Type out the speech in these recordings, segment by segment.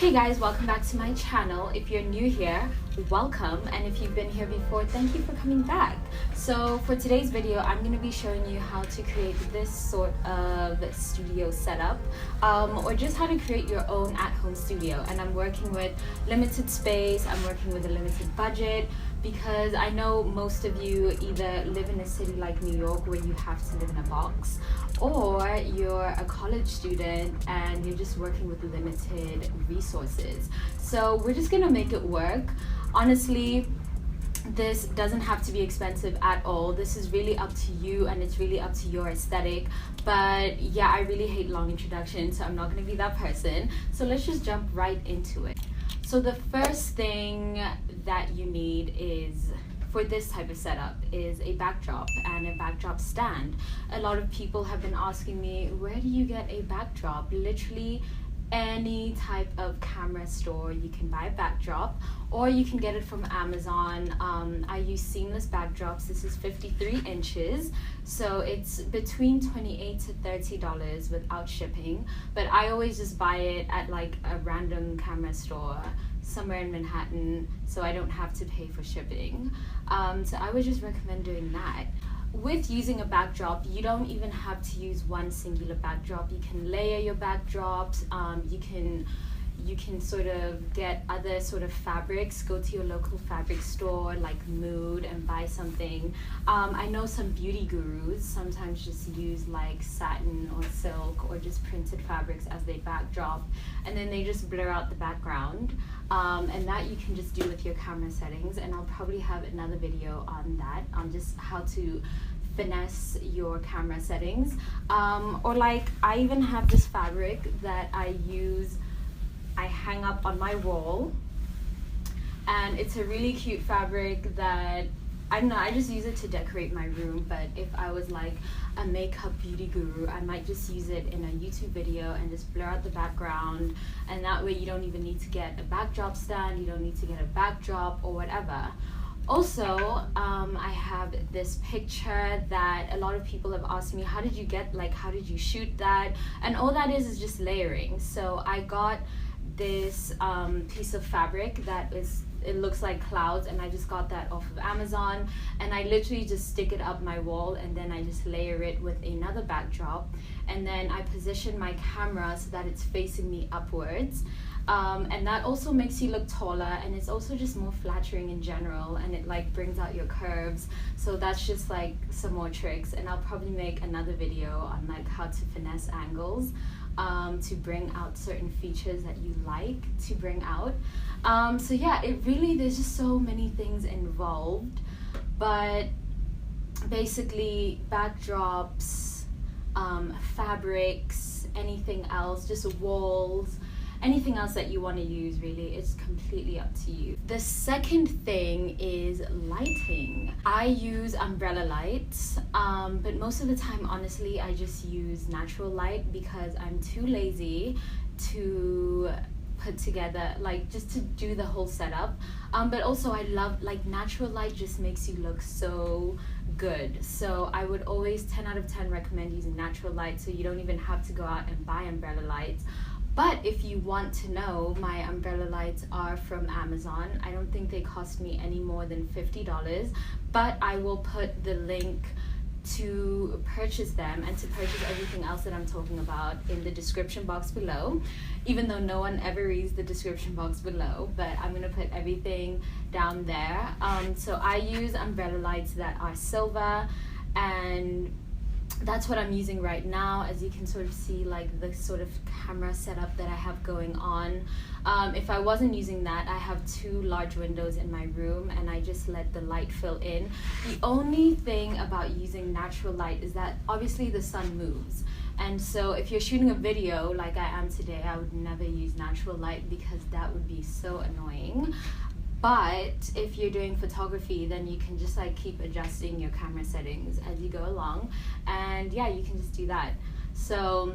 Hey guys, welcome back to my channel. If you're new here, welcome, and if you've been here before, thank you for coming back. So for today's video, I'm going to be showing you how to create this sort of studio setup, or just how to create your own at-home studio. And I'm working with limited space, I'm working with a limited budget, because I know most of you either live in a city like New York where you have to live in a box, or you're a college student and you're just working with limited resources. So we're just gonna make it work. Honestly, this doesn't have to be expensive at all. This is really up to you and it's really up to your aesthetic. But yeah, I really hate long introductions, so I'm not gonna be that person. So let's just jump right into it. So the first thing that you need is, for this type of setup, is a backdrop and a backdrop stand. A lot of people have been asking me, where do you get a backdrop? Literally any type of camera store you can buy a backdrop, or you can get it from Amazon. I use Seamless backdrops. This is 53 inches, so it's between $28 to $30 without shipping, but I always just buy it at like a random camera store somewhere in Manhattan, so I don't have to pay for shipping. So I would just recommend doing that. With using a backdrop, you don't even have to use one singular backdrop. You can layer your backdrops. You can sort of get other sort of fabrics. Go to your local fabric store like Mood and buy something. I know some beauty gurus sometimes just use like satin or silk or just printed fabrics as their backdrop, and then they just blur out the background. And that you can just do with your camera settings, and I'll probably have another video on that, on just how to finesse your camera settings. Or like, I even have this fabric that I hang up on my wall, and it's a really cute fabric that I don't know, I just use it to decorate my room. But if I was like a makeup beauty guru, I might just use it in a YouTube video and just blur out the background, and that way you don't even need to get a backdrop stand, you don't need to get a backdrop or whatever. Also, I have this picture that a lot of people have asked me, how did you shoot that? And all that is just layering. So I got this piece of fabric that it looks like clouds, and I just got that off of Amazon, and I literally just stick it up my wall, and then I just layer it with another backdrop, and then I position my camera so that it's facing me upwards, and that also makes you look taller, and it's also just more flattering in general, and it like brings out your curves. So that's just like some more tricks, and I'll probably make another video on like how to finesse angles to bring out certain features that you like to bring out. So yeah, there's just so many things involved, but basically backdrops, fabrics, anything else, just walls, anything else that you want to use, really, it's completely up to you. The second thing is lighting. I use umbrella lights, but most of the time, honestly, I just use natural light because I'm too lazy to put together, like, just to do the whole setup. But also I love, like, natural light just makes you look so good. So I would always 10 out of 10 recommend using natural light, so you don't even have to go out and buy umbrella lights. But if you want to know, my umbrella lights are from Amazon. I don't think they cost me any more than $50, but I will put the link to purchase them and to purchase everything else that I'm talking about in the description box below, even though no one ever reads the description box below, but I'm gonna put everything down there. So I use umbrella lights that are silver, and that's what I'm using right now. As you can sort of see, like, the sort of camera setup that I have going on. If I wasn't using that, I have two large windows in my room, and I just let the light fill in. The only thing about using natural light is that obviously the sun moves, and so if you're shooting a video like I am today, I would never use natural light because that would be so annoying. But if you're doing photography, then you can just like keep adjusting your camera settings as you go along, and yeah, you can just do that. So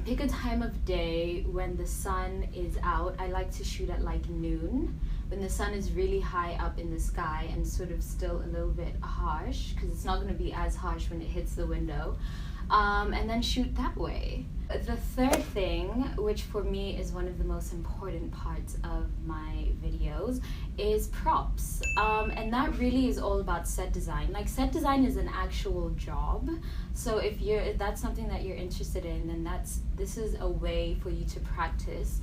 pick a time of day when the sun is out. I like to shoot at like noon, when the sun is really high up in the sky and sort of still a little bit harsh, because it's not going to be as harsh when it hits the window. and then shoot that way. The third thing, which for me is one of the most important parts of my videos, is props. And that really is all about set design. Like, set design is an actual job. So if that's something that you're interested in, then this is a way for you to practice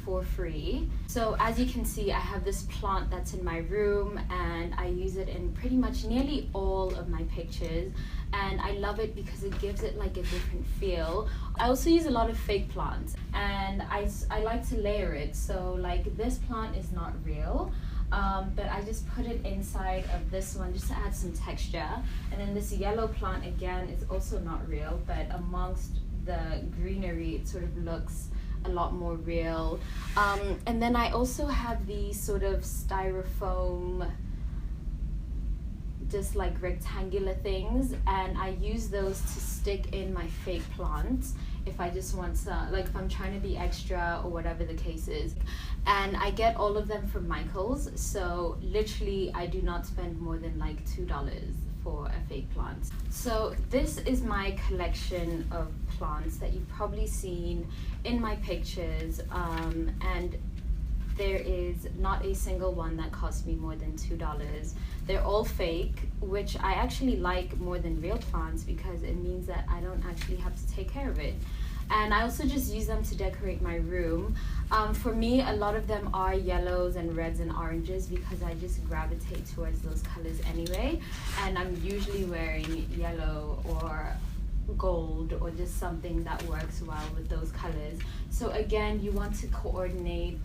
for free. So as you can see, I have this plant that's in my room, and I use it in pretty much nearly all of my pictures, and I love it because it gives it like a different feel. I also use a lot of fake plants, and I like to layer it. So like, this plant is not real, but I just put it inside of this one just to add some texture. And then this yellow plant, again, is also not real, but amongst the greenery it sort of looks a lot more real. And then I also have these sort of styrofoam, just like rectangular things, and I use those to stick in my fake plants if I just want to, like, if I'm trying to be extra or whatever the case is. And I get all of them from Michaels, so literally I do not spend more than like $2 for a fake plant. So this is my collection of plants that you've probably seen in my pictures, and there is not a single one that cost me more than $2. They're all fake, which I actually like more than real plants because it means that I don't actually have to take care of it. And I also just use them to decorate my room. For me, a lot of them are yellows and reds and oranges because I just gravitate towards those colors anyway. And I'm usually wearing yellow or gold or just something that works well with those colors. So again, you want to coordinate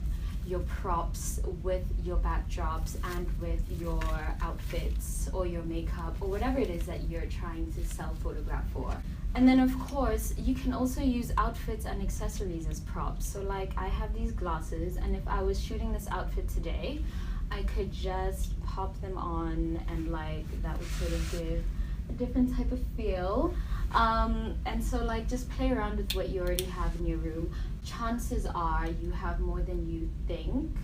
your props with your backdrops and with your outfits or your makeup or whatever it is that you're trying to sell photograph for. And then of course you can also use outfits and accessories as props. So like, I have these glasses, and if I was shooting this outfit today, I could just pop them on, and like, that would sort of give a different type of feel. And so like, just play around with what you already have in your room. Chances are you have more than you think,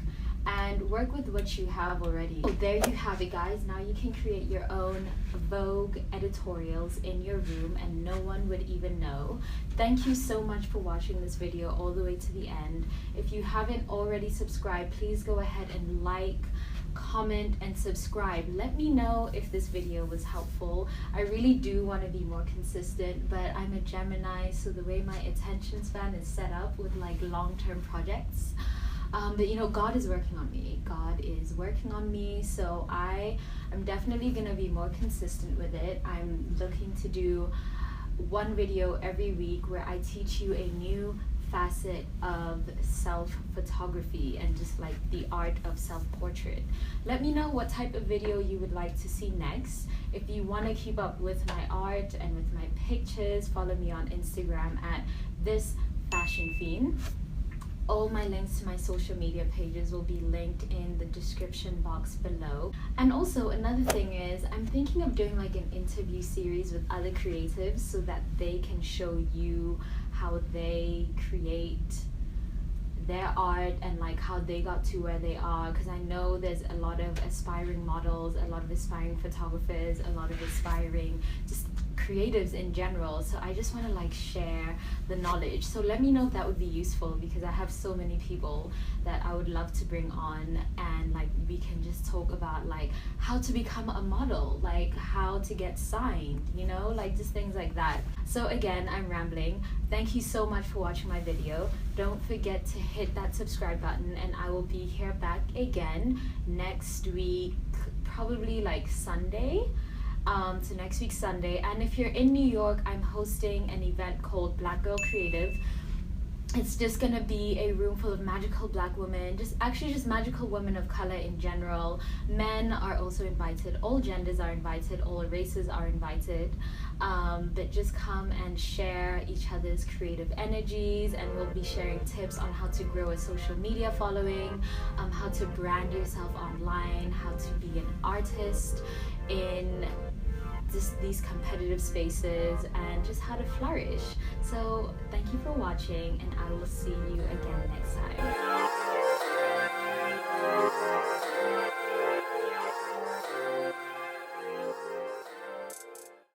and work with what you have already. So there you have it, guys. Now you can create your own Vogue editorials in your room and no one would even know. Thank you so much for watching this video all the way to the end. If you haven't already subscribed, please go ahead and like, comment, and subscribe. Let me know if this video was helpful. I really do want to be more consistent, but I'm a Gemini, so the way my attention span is set up with like long-term projects, but you know, God is working on me. God is working on me, so I'm definitely gonna be more consistent with it. I'm looking to do one video every week where I teach you a new facet of self-photography and just like the art of self-portrait. Let me know what type of video you would like to see next. If you want to keep up with my art and with my pictures, follow me on Instagram at thisfashionfiend. All my links to my social media pages will be linked in the description box below. And also another thing is, I'm thinking of doing like an interview series with other creatives so that they can show you how they create their art and like how they got to where they are, because I know there's a lot of aspiring models, a lot of aspiring photographers, a lot of aspiring just creatives in general. So I just want to like share the knowledge. So let me know if that would be useful, because I have so many people that I would love to bring on, and like we can just talk about like how to become a model, like how to get signed, you know, like just things like that. So again, I'm rambling. Thank you so much for watching my video. Don't forget to hit that subscribe button, and I will be here back again next week, probably like Sunday. So next week Sunday. And if you're in New York, I'm hosting an event called Black Girl Creative. It's just gonna be a room full of magical black women, just magical women of color in general. Men are also invited, all genders are invited, all races are invited. But just come and share each other's creative energies, and we'll be sharing tips on how to grow a social media following, how to brand yourself online, how to be an artist in just these competitive spaces, and just how to flourish. So thank you for watching, and I will see